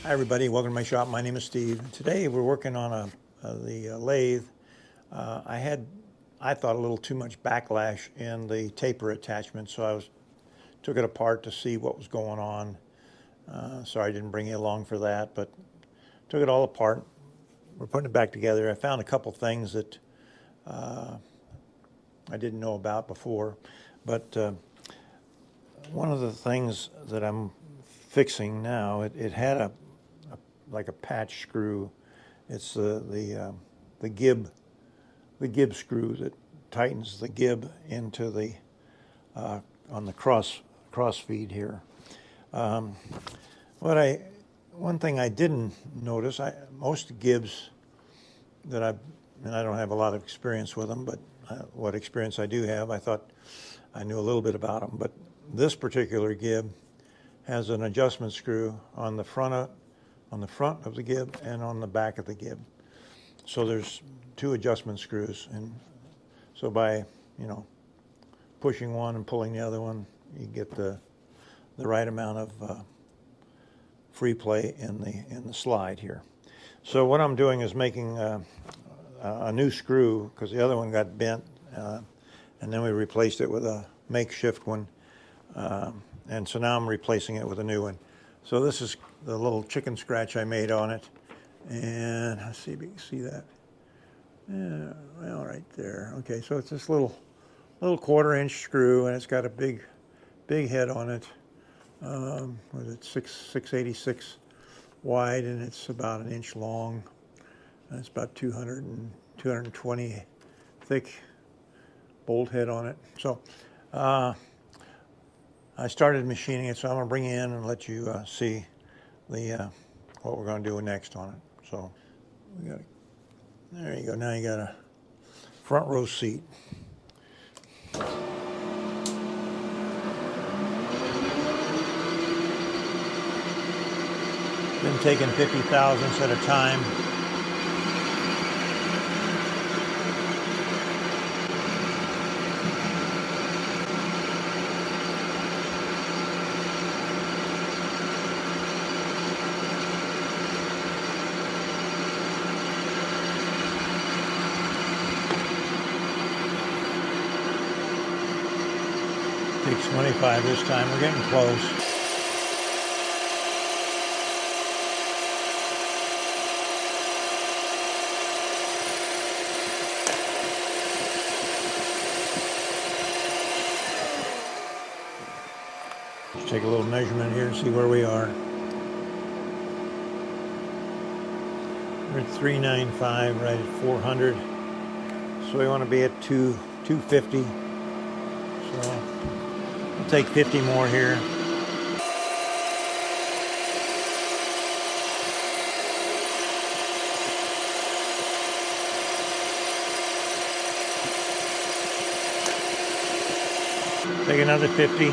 Hi everybody, welcome to my shop. My name is Steve. Today we're working on the lathe. I thought a little too much backlash in the taper attachment, so took it apart to see what was going on. Sorry I didn't bring you along for that, but took it all apart. We're putting it back together. I found a couple things that I didn't know about before, but one of the things that I'm fixing now, it had like a patch screw. It's the gib screw that tightens the gib into the on the cross feed here. One thing I didn't notice, most gibs that and I don't have a lot of experience with them, but what experience I do have, I thought I knew a little bit about them. But this particular gib has an adjustment screw on the front of the gib and on the back of the gib. So there's two adjustment screws, and so by pushing one and pulling the other one, you get the right amount of free play in the slide here. So what I'm doing is making a new screw, because the other one got bent, and then we replaced it with a makeshift one, and so now I'm replacing it with a new one. So this is the little chicken scratch I made on it, and let's see if you can see that. Yeah, well, right there. Okay, so it's this little 1/4-inch screw, and it's got a big head on it. Was it 686 wide, and it's about 1 inch long. And it's about 220 thick bolt head on it. So I started machining it, so I'm going to bring you in and let you see what we're going to do next on it. So there you go. Now you got a front row seat. Been taking 50 thousandths at a time. Takes 25 this time. We're getting close. Let's take a little measurement here and see where we are. We're at 395, right at 400. So we want to be at 250. So we'll take 50 more here. Take another 50.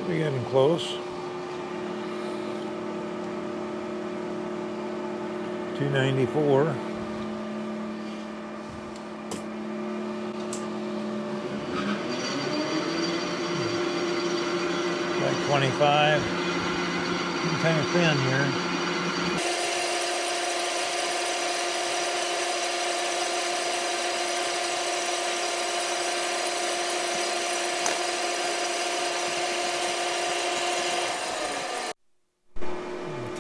We're getting close. 294. Like 25. I'm kind of thin here.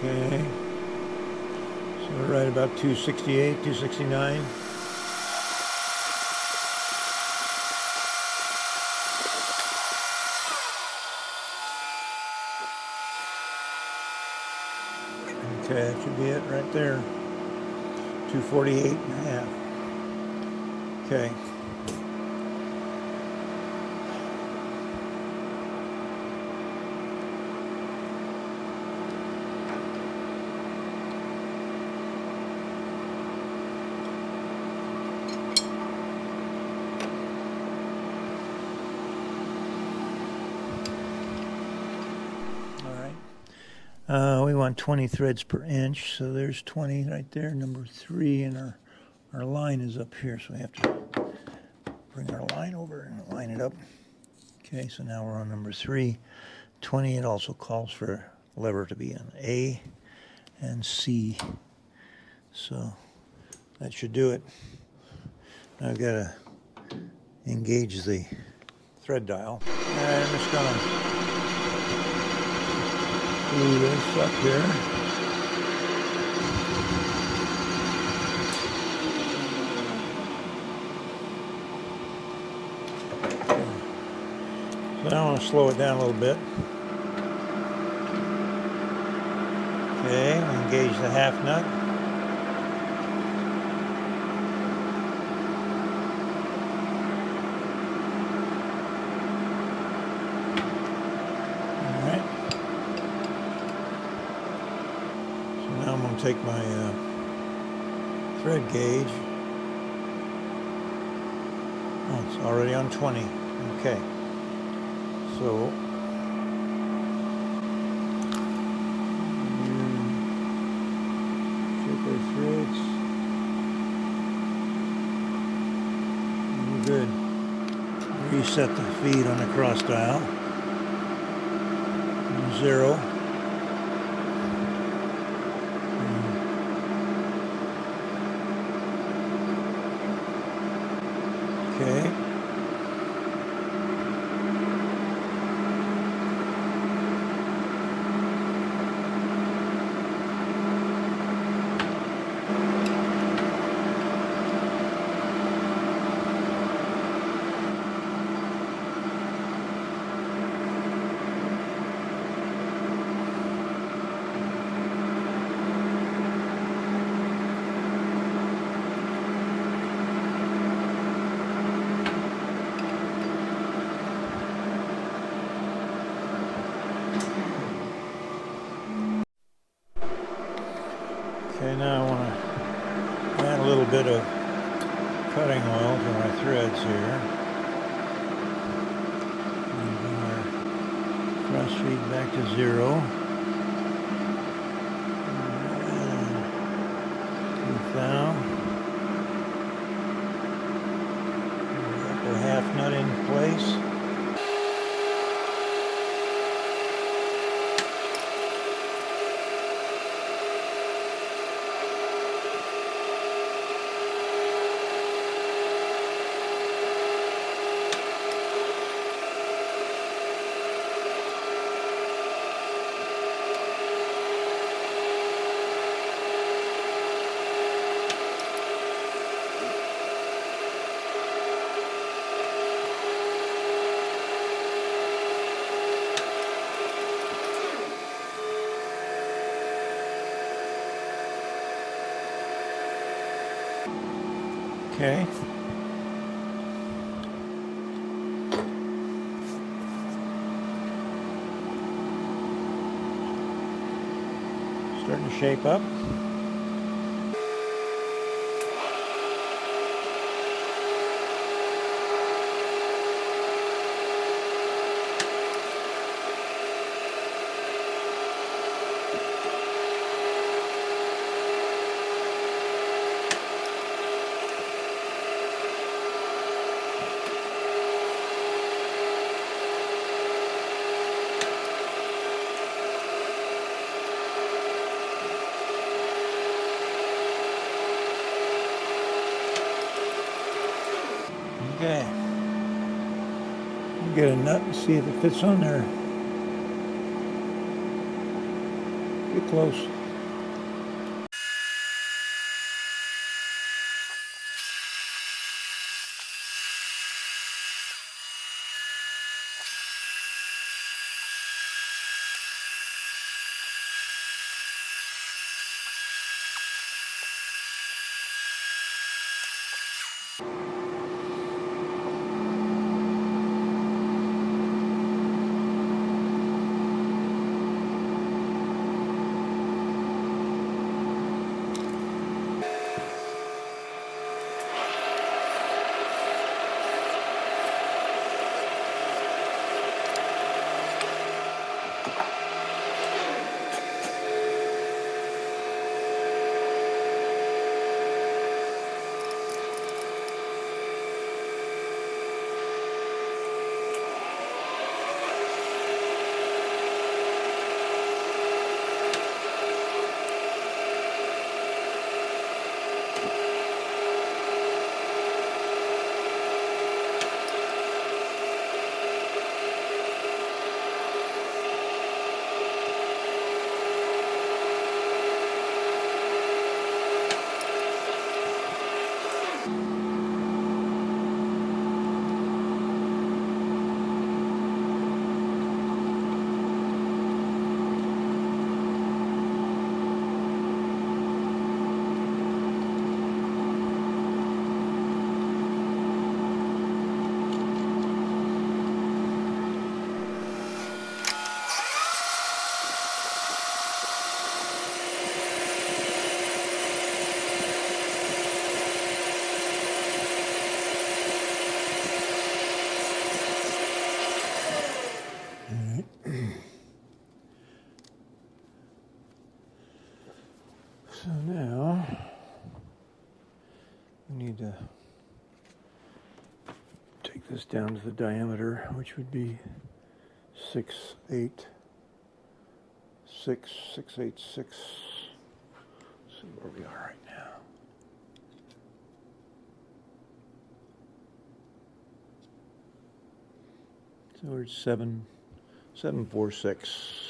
Okay, so we're right about 268, 269. Okay, that should be it right there. 248.5. Okay. We want 20 threads per inch, so there's 20 right there, number 3, and our line is up here, so we have to bring our line over and line it up. Okay, so now we're on number 3. 20, it also calls for lever to be an A and C. So that should do it. Now I've got to engage the thread dial. And I'm just going to glue this up here. So now I want to slow it down a little bit. Okay, engage the half nut. Alright. So now I'm going to take my thread gauge. Oh, it's already on 20. Okay. So check our threads. We're good. Reset the feed on the cross dial. 0. Okay. Okay, now I want to add a little bit of cutting oil to my threads here. And bring our cross feed back to 0. And down. Got the half nut in place. Okay. Starting to shape up. Okay. Get a nut and see if it fits on there. Get close. So now we need to take this down to the diameter, which would be 6/8. 6/8. See where we are right now. So we're at 7/4/6.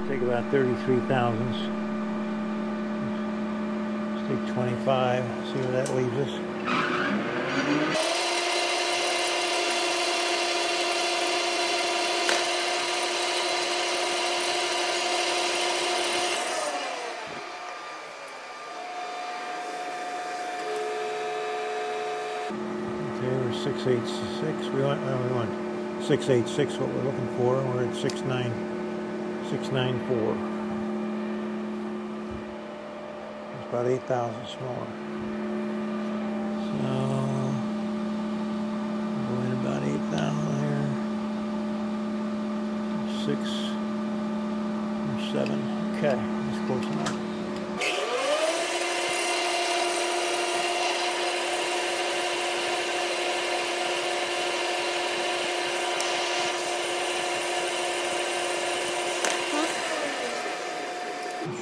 Take about 33 thousandths. Let's take 25, see where that leaves us. Okay, we're 6/8/6. We want 6/8/6, what we're looking for, and we're at 6/9/4. It's about 8 thousandths more. So we're going about 8 thousand here. 6 or 7. Okay, that's close enough.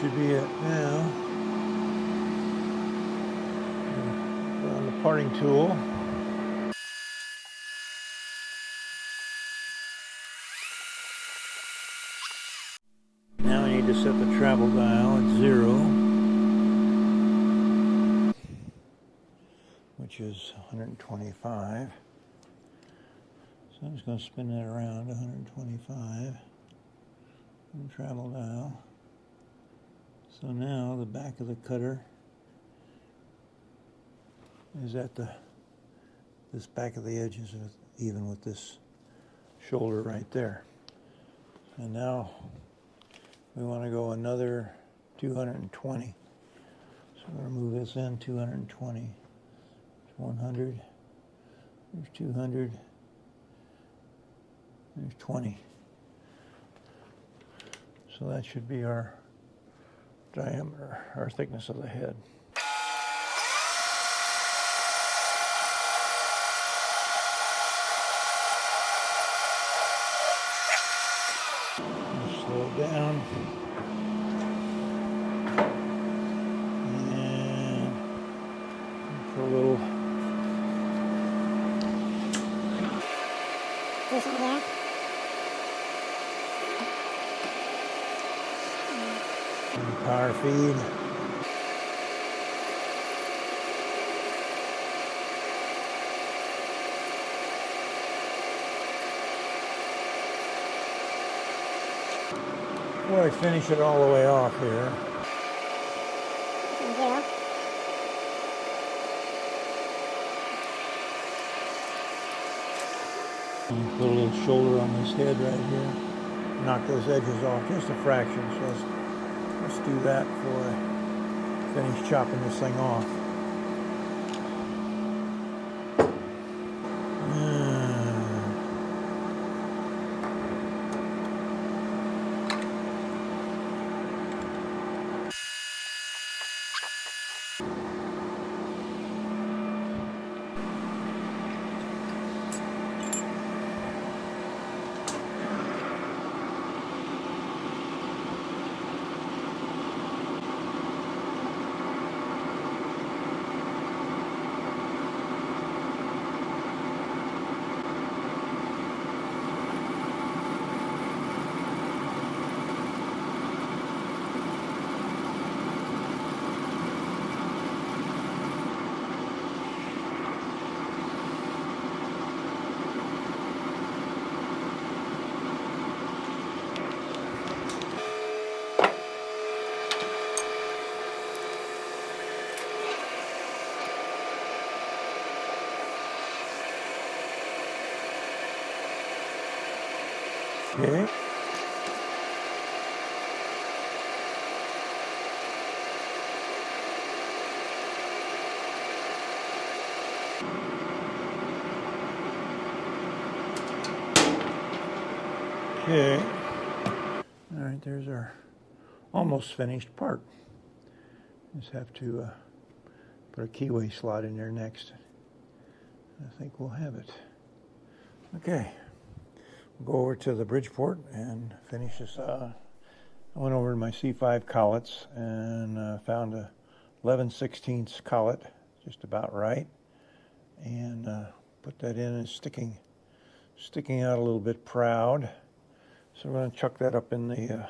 Should be it now. Put on the parting tool. Now I need to set the travel dial at 0, which is 125. So I'm just going to spin that around 125 and travel dial. So now the back of the cutter is at this back of the edge is even with this shoulder right there. And now we want to go another 220. So we're going to move this in 220. There's 100. There's 200. There's 20. So that should be our diameter, our thickness of the head. Slow it down. And put a little. Power feed. Before I finish it all the way off here. Yeah. Put a little shoulder on this head right here. Knock those edges off just a fraction. So let's do that before I finish chopping this thing off. Okay. Okay. All right, there's our almost finished part. Just have to put a keyway slot in there next. I think we'll have it. Okay. We'll go over to the Bridgeport and finish this. I went over to my C5 collets and found a 11/16 collet, just about right, and put that in. And sticking out a little bit proud. So we're going to chuck that up in the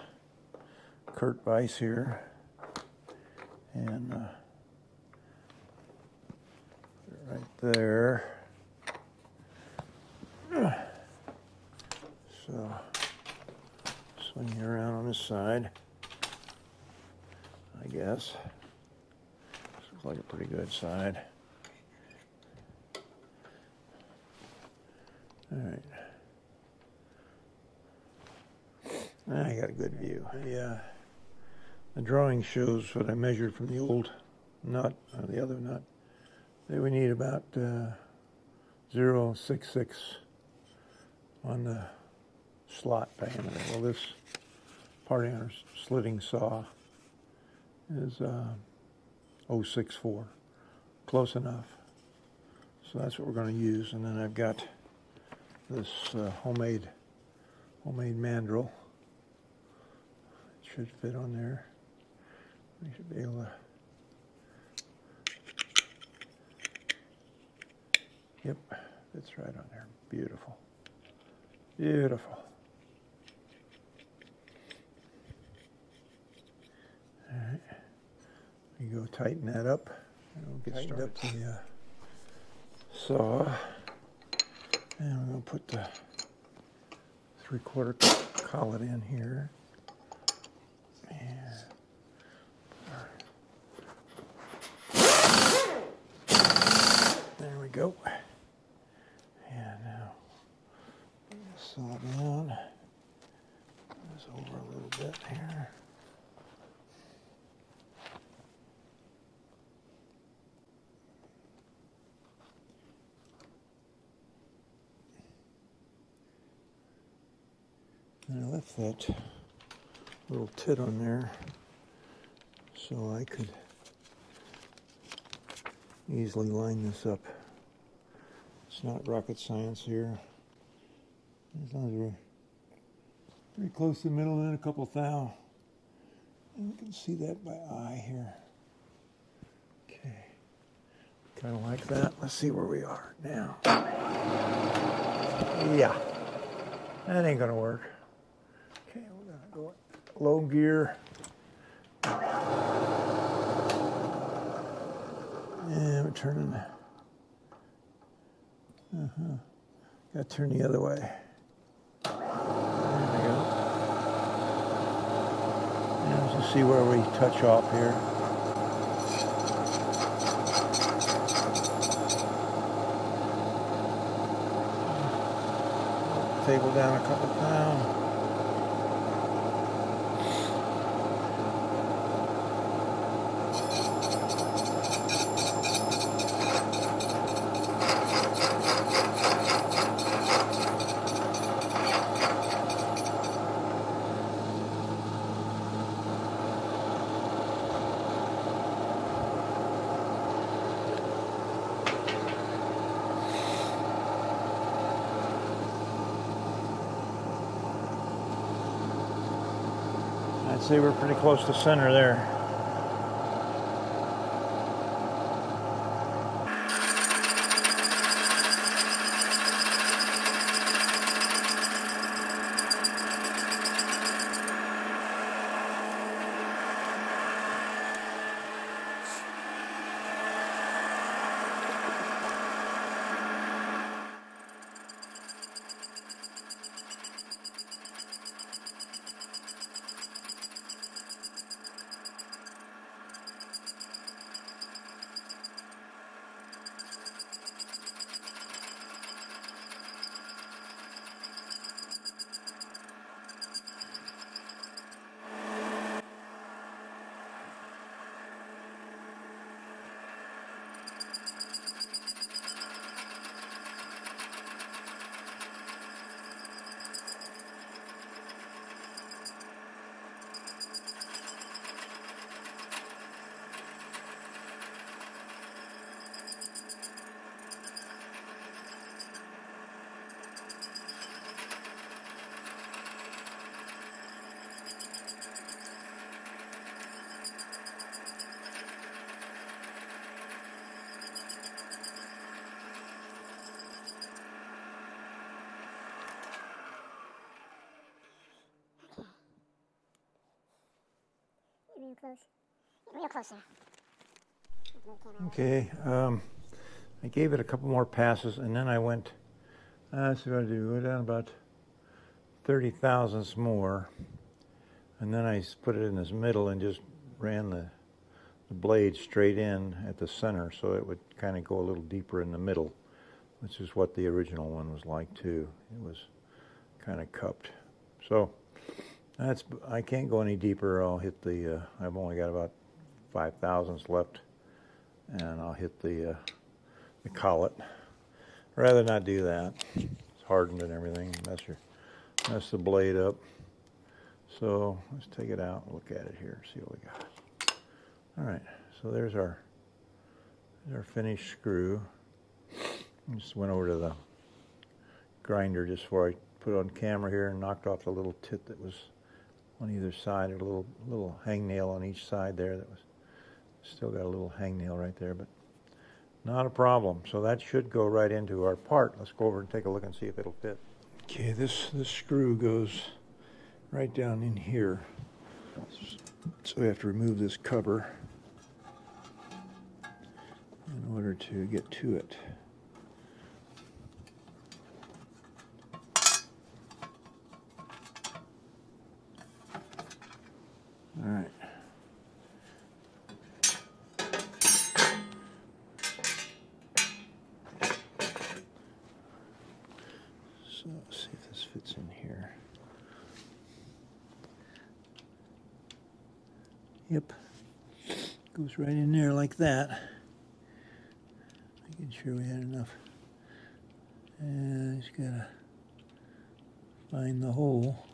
Kurt vise here, and right there. So swing it around on this side, I guess. This looks like a pretty good side. All right. I got a good view. The drawing shows what I measured from the old nut, the other nut. That we need about 0.66 on the slot diameter. Well, this part in our slitting saw is 0.64, close enough. So that's what we're going to use. And then I've got this homemade mandrel. It should fit on there. We should be able to. Yep, fits right on there. Beautiful. Beautiful. All right. You go tighten that up. And we'll get started. Up the saw. And we're going to put the 3/4 collet in here. And there we go. And now saw down. This over a little bit here. And I left that little tit on there so I could easily line this up. It's not rocket science here. As long as we're pretty close to the middle and then a couple thou. And you can see that by eye here. Okay. Kind of like that. Let's see where we are now. Yeah. That ain't gonna work. Okay, we're gonna go low gear. And we're turning. Got to turn the other way. There we go. Now let's just see where we touch off here. Table down a couple pounds. I'd say we're pretty close to center there. close. Get real close there. Okay, I gave it a couple more passes, and then I went, that's what I do, go down about 30 thousandths more, and then I put it in this middle and just ran the blade straight in at the center, so it would kind of go a little deeper in the middle, which is what the original one was like too. It was kind of cupped. So that's, I can't go any deeper. I'll hit the, I've only got about 5 thousandths left, and I'll hit the collet. Rather not do that. It's hardened and everything. Mess the blade up. So let's take it out and look at it here, see what we got. All right, so there's our finished screw. I just went over to the grinder just before I put it on camera here and knocked off the little tit that was on either side, a little hangnail on each side there that was still got a little hangnail right there, but not a problem. So that should go right into our part. Let's go over and take a look and see if it'll fit. Okay, this screw goes right down in here. So we have to remove this cover in order to get to it. All right. So let's see if this fits in here. Yep, goes right in there like that. Making sure we had enough. And just gotta find the hole.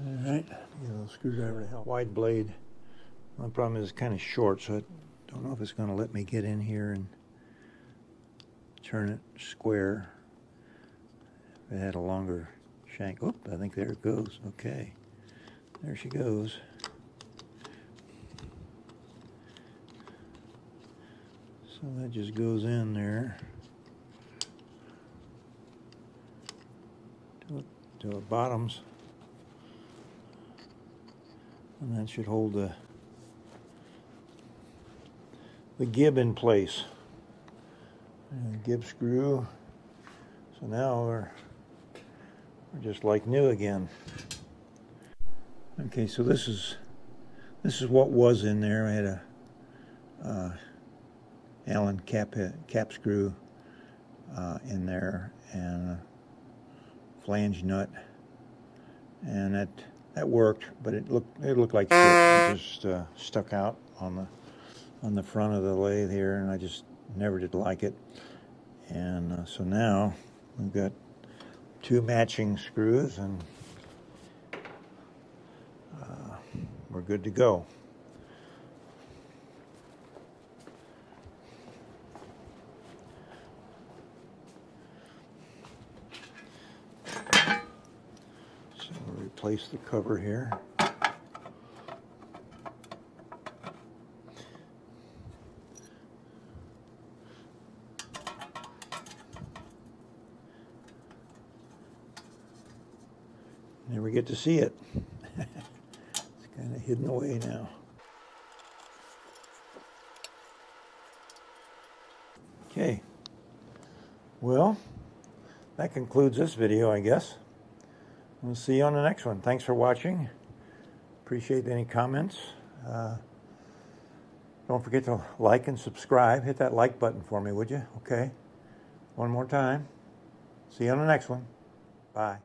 All right, get a little screwdriver to help. Wide blade. My problem is it's kind of short, so I don't know if it's going to let me get in here and turn it square. If it had a longer shank. Oop, I think there it goes. Okay, there she goes. So that just goes in there to the bottoms. And that should hold the gib in place. And the gib screw. So now we're just like new again. Okay, so this is what was in there. I had a Allen cap screw in there and a flange nut, and that worked, but it looked like shit. It just stuck out on the front of the lathe here, and I just never did like it. And so now we've got 2 matching screws, and we're good to go. So we'll replace the cover here. Never get to see it. It's kind of hidden away now. Okay. Well, that concludes this video, I guess. We'll see you on the next one. Thanks for watching. Appreciate any comments. Don't forget to like and subscribe. Hit that like button for me, would you? Okay. One more time. See you on the next one. Bye.